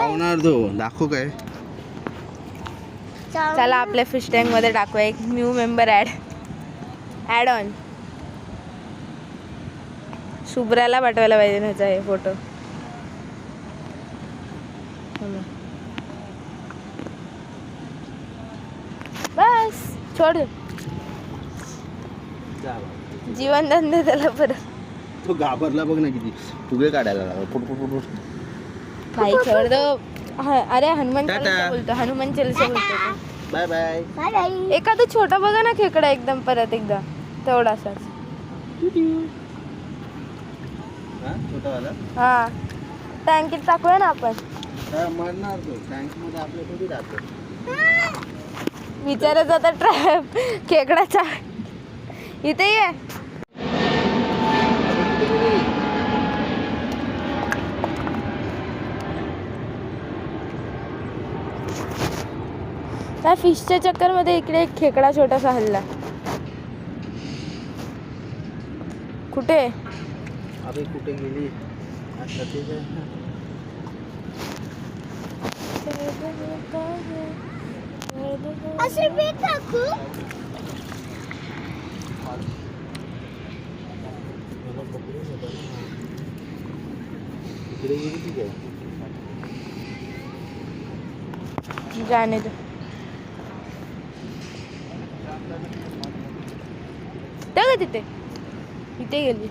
धावणार तो दाखव काय. चला आपल्या फिश टँक मध्ये टाकूया एक न्यू मेंबर ऍड ऑन. शुभ्राला पाठवायला पाहिजे ह्याचा हे फोटो. बस छोड जीवन धंदे त्याला परत. तो घाबरला बघ ना किती. फुगे काढायला लागला फुट. भाई छोड दो. अरे हनुमान टाटा. चालीसा बोलतो, हनुमान चालीसा बोलतो. Bye bye. एखादा छोटा बघा ना खेकडा एकदम परत एकदा तेवढासाच. छोटावाला हा टँकीत टाकूया ना आपण. मरणार तो टँक मध्ये आपल्या थोडी राहतो. विचारायचं आता ट्रॅप खेकडाचा. इथे ये. त्या फिशच्या चक्कर मध्ये इकडे एक खेकडा छोटासा हल्ला. कुठे अबे कुठे गेली आता ते काय. असे बी टाकू. इकडे गेली ती काय. जाने दो. त्या तिथे इथे गेली.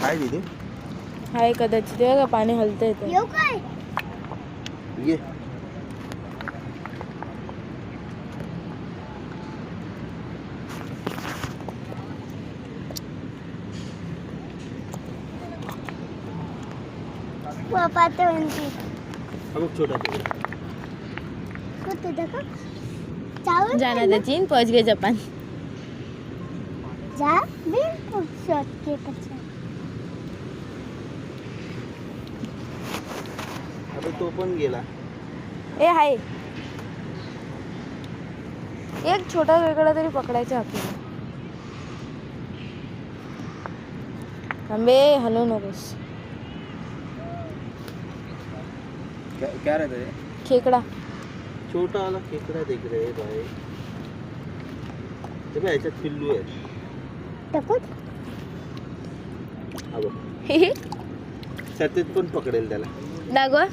काय दिली हाय कदाचित का पाणी हलतंय ते. ये छोटा जाना था चीन पहुंच गए जापान. अबे तो पण गेला. ए हाय एक छोटा वेगळा तरी पकडायचा आपल्याला. थांबे हलू नकोस. क्या रहता है खेकडा छोटा वाला खेकडा देख रहे हैं भाई. ते बघ याच्यात पिल्लू आहे. सत्यत पण पकडेल त्याला. दागवा.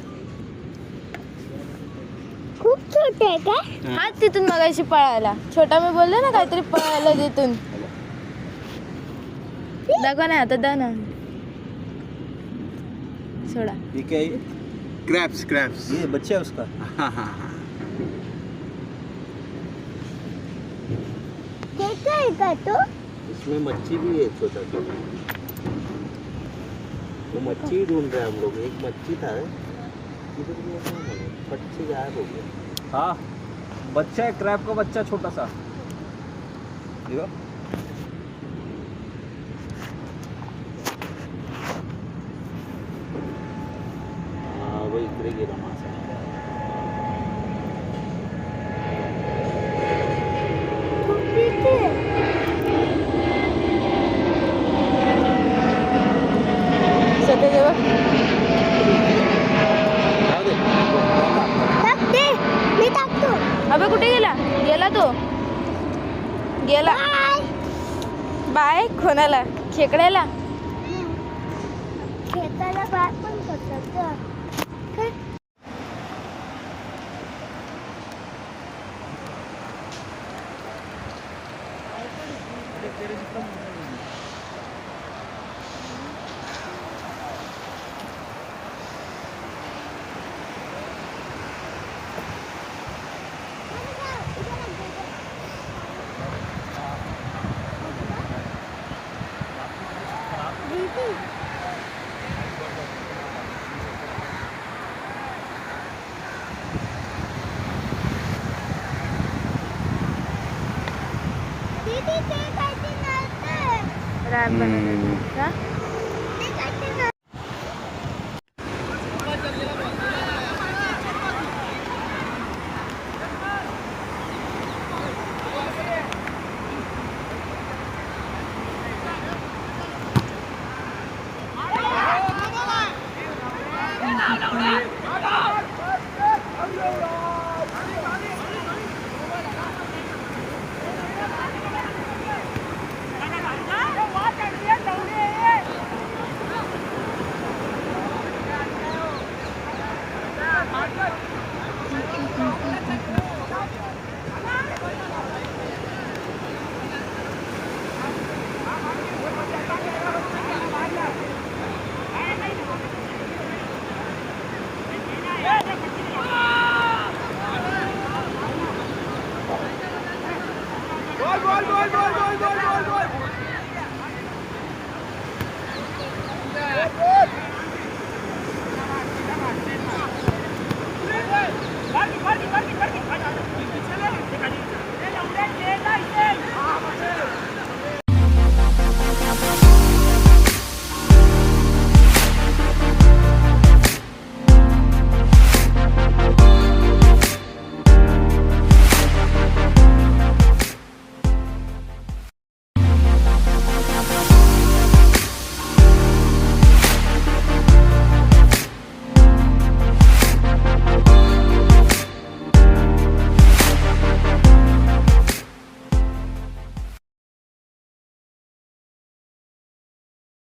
खूप छोटे आहे का. हा तिथून मगाशी पळायला. छोटा मी बोलले ना काहीतरी पळायला तिथून. दागवा नाही आता दा ना. सोडा. ये क्या है. क्रैब्स ये बच्चा है उसका. हाँ हाँ हाँ. का तो इसमें मच्छी भी है छोटा छोटा. वो मच्छी ढूंढ रहे हैं हम लोग. एक मच्छी था इधर भी ऐसा नहीं. मच्छी गायब हो गई. हाँ बच्चा है क्रैब का बच्चा छोटा सा. देखो हाँ वो इकडे गेला मासा. अबे कुठे गेला. गेला तो गेला. बाय कोणाला. खेकड्याला. खेकड्याला बाय पण करतात. रॅम बनवलं.